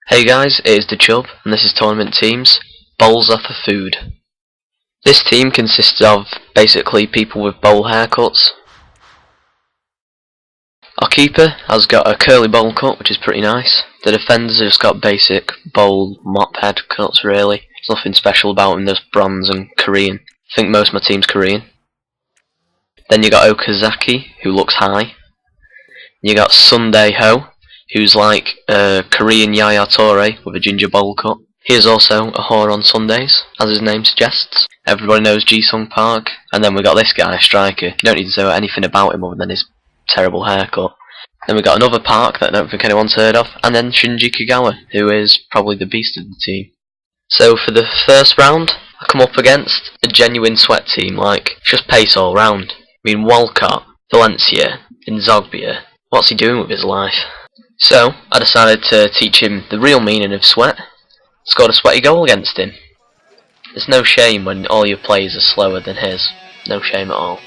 Hey guys, it is the Chub, and this is Tournament Teams, Bowls Are for Food. This team consists of basically people with bowl haircuts. Our keeper has got a curly bowl cut, which is pretty nice. The defenders have just got basic bowl mop head cuts really. There's nothing special about them, there's bronze and Korean. I think most of my team's Korean. Then you got Okazaki, who looks high. You got Sunday Ho, who's like a Korean Yaya Toure with a ginger bowl cut. He is also a whore on Sundays, as his name suggests. Everybody knows Ji-Sung Park. And then we got this guy, Striker. You don't need to know anything about him other than his terrible haircut. Then we got another Park that I don't think anyone's heard of. And then Shinji Kagawa, who is probably the beast of the team. So for the first round, I come up against a genuine sweat team, like, just pace all round. I mean, Walcott, Valencia, Inzogbia. What's he doing with his life? So, I decided to teach him the real meaning of sweat. Scored a sweaty goal against him. There's no shame when all your plays are slower than his. No shame at all.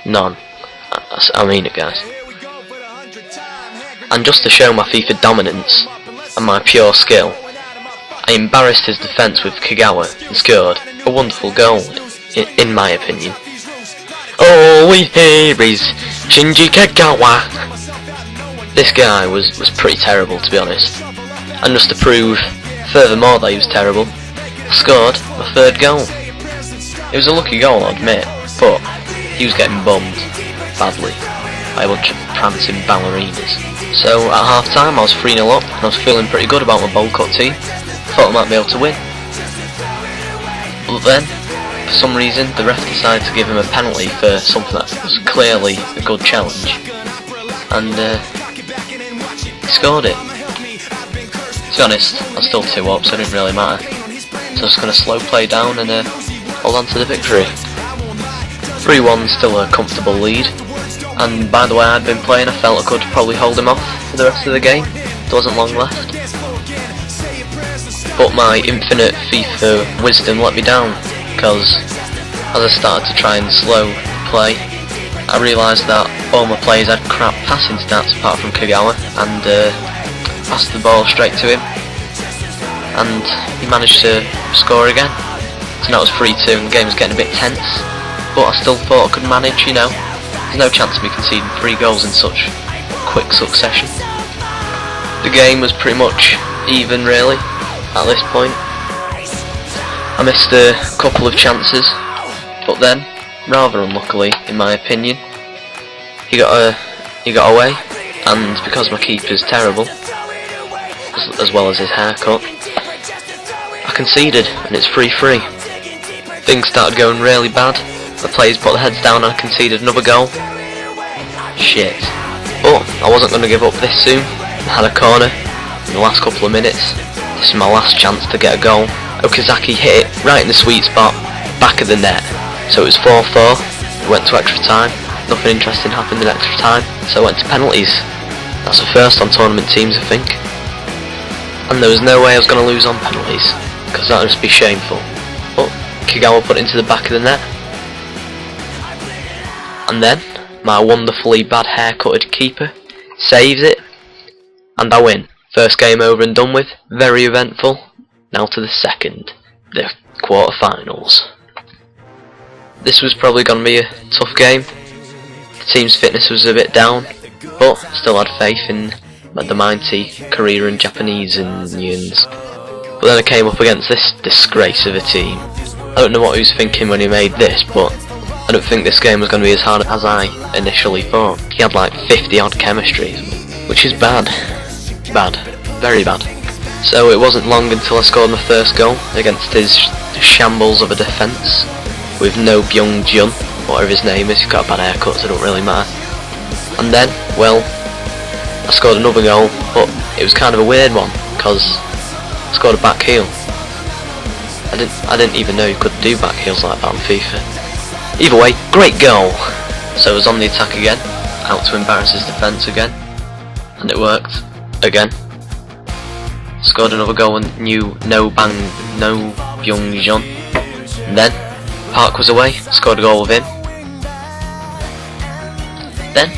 None. I mean it, guys. And just to show my FIFA dominance and my pure skill, I embarrassed his defence with Kagawa and scored a wonderful goal, in my opinion. All we hear is Shinji Kagawa. This guy was pretty terrible, to be honest. And just to prove furthermore that he was terrible, I scored my third goal. It was a lucky goal, I'll admit, but he was getting bummed badly by a bunch of prancing ballerinas. So at half time I was 3-0 up and I was feeling pretty good about my bowl cut team. Thought I might be able to win. But then, for some reason, the ref decided to give him a penalty for something that was clearly a good challenge. And he scored it. To be honest, I was still 2 up, so it didn't really matter. So I was going to slow play down and hold on to the victory. 3-1, still a comfortable lead. And by the way I'd been playing, I felt I could probably hold him off for the rest of the game. There wasn't long left. But my infinite FIFA wisdom let me down, because as I started to try and slow play, I realised that all my players had crap passing stats apart from Kagawa, and passed the ball straight to him, and he managed to score again. So now it was 3-2 and the game was getting a bit tense, but I still thought I could manage, you know. There's no chance of me conceding 3 goals in such quick succession. The game was pretty much even really at this point. I missed a couple of chances, but then, rather unluckily in my opinion, he got away, and because my keeper's terrible, as well as his haircut, I conceded, and it's 3-3. Things started going really bad. The players put their heads down and I conceded another goal. Shit. But I wasn't going to give up this soon. I had a corner in the last couple of minutes. This is my last chance to get a goal. Okazaki hit it right in the sweet spot, back of the net. So it was 4-4. We went to extra time. Nothing interesting happened in extra time, so I went to penalties. That's the first on tournament teams, I think. And there was no way I was going to lose on penalties, because that would just be shameful. But Kagawa put it into the back of the net. And then, my wonderfully bad haircutted keeper saves it, and I win. First game over and done with, very eventful. Now to the second, the quarterfinals. This was probably going to be a tough game. The team's fitness was a bit down, but still had faith in the mighty Korea and Japanese Indians. But then I came up against this disgrace of a team. I don't know what he was thinking when he made this, but I don't think this game was going to be as hard as I initially thought. He had like 50 odd chemistry, which is bad. Bad. Very bad. So it wasn't long until I scored my first goal against his shambles of a defence with no Byung-jun, whatever his name is. He's got a bad haircut, so it don't really matter. And then, well, I scored another goal, but it was kind of a weird one, because I scored a back heel. I didn't even know you could do back heels like that on FIFA. Either way, great goal! So I was on the attack again, out to embarrass his defence again, and it worked, again. Scored another goal and no Byung-jun. And then, Park was away, scored a goal with him. Then,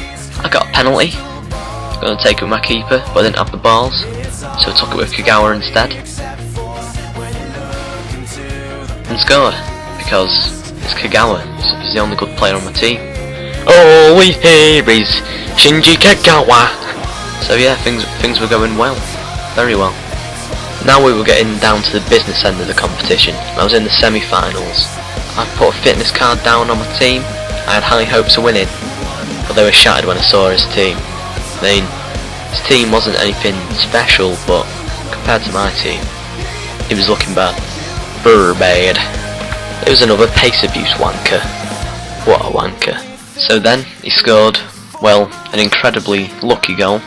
I got a penalty. I was going to take it with my keeper, but I didn't have the balls. so I took it with Kagawa instead. And scored, because it's Kagawa, he's the only good player on my team. Oh, we here is Shinji Kagawa! So yeah, things were going well, very well. Now we were getting down to the business end of the competition. I was in the semi-finals. I put a fitness card down on my team. I had high hopes of winning, but they were shattered when I saw his team. I mean, his team wasn't anything special, but compared to my team, it was looking bad. Bad. It was another pace abuse wanker. What a wanker. So then, he scored, well, an incredibly lucky goal.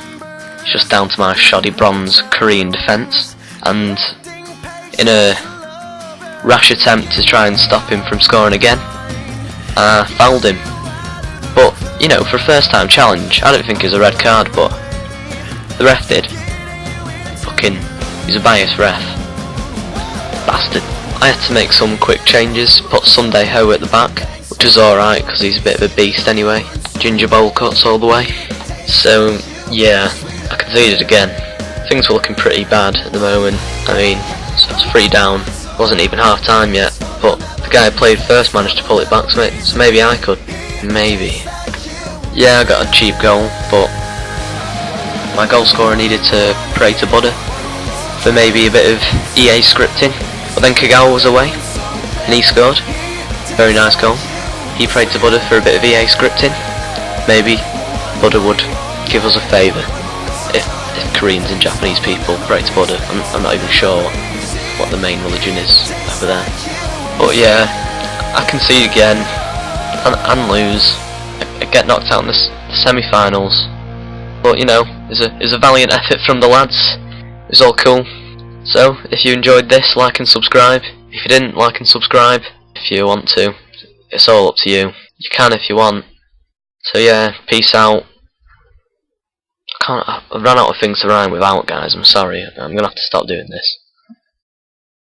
It's just down to my shoddy bronze Korean defence, and in a rash attempt to try and stop him from scoring again, I fouled him. But, you know, for a first time challenge, I don't think it was a red card, but the ref did. Fucking, he's a biased ref. Bastard. I had to make some quick changes, put Sunday Ho at the back, which is alright because he's a bit of a beast anyway. Ginger bowl cuts all the way. So, yeah, I conceded again. Things were looking pretty bad at the moment. I mean, so it's 3 down, wasn't even half time yet, but the guy who played first managed to pull it back, so maybe I could. Maybe. Yeah, I got a cheap goal, but my goal scorer needed to pray to Buddha for maybe a bit of EA scripting. But then Kagawa was away, and he scored. Very nice goal. He prayed to Buddha for a bit of EA scripting. Maybe Buddha would give us a favour. If Koreans and Japanese people pray to Buddha, I'm not even sure what the main religion is over there. But yeah, I concede again, and lose. I get knocked out in the semi-finals. But you know, it was a valiant effort from the lads. It was all cool. So, if you enjoyed this, like and subscribe. If you didn't, like and subscribe. If you want to. It's all up to you. You can if you want. So yeah, peace out. I've run out of things to rhyme without, guys. I'm sorry. I'm gonna have to stop doing this.